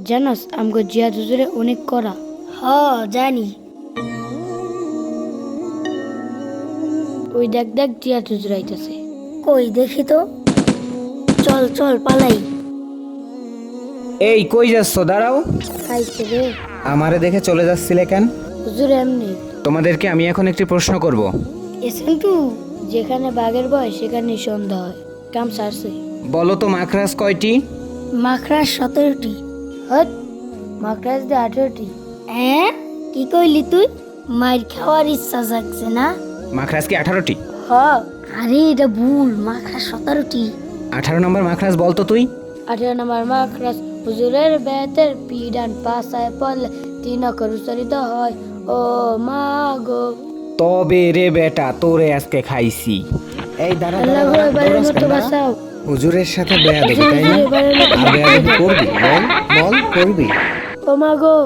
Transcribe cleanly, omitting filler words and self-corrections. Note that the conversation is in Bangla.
জানাস আমগো জিয়াদ হুজুরে অনেক করা। জানি। ওই দেখ দেখ জিয়াদ হুজুর আইতাছে। কই দেখি তো। চল চল পালাই। এই কই যাচ্ছ? দাঁড়াও। আইছে রে। আমারে দেখে চলে যাচ্ছিলে কেন? হুজুর এমনি। তোমাদেরকে আমি এখন একটি প্রশ্ন করব। এসেন্টু যেখানে বাঘের ভয় সেখানে সন্ধ্যা হয়। কাম সারছে। বলো তো মাখরাজ কয়টি? মাখরাজ 17টি। হট, মাখরাজ দে 18টি। হ্যাঁ কি কইলি তুই? মাইর খাওয়ার ইচ্ছা জাগছে না? মাখরাজ কি 18টি? আরে এটা ভুল, মাখরাজ 17টি। 18 নম্বর মাখরাজ বলতো তুই। 18 নম্বর মাখরাজ হুজুরের বেতের পিডান পাশায় পড়লে 3 অক্ষর উচ্চারিত হয়। ও মা গো। তবে রে বেটা, তোরে আজকে খাইছি। এই দাঁড়া আল্লাহ গো, এবারের মতো বাঁচাও। হুজুরের সাথে বেয়াদবি, তাই না? এবারের মতো আর বেয়াদবি করবি? বল বল করবি। ও মা গো।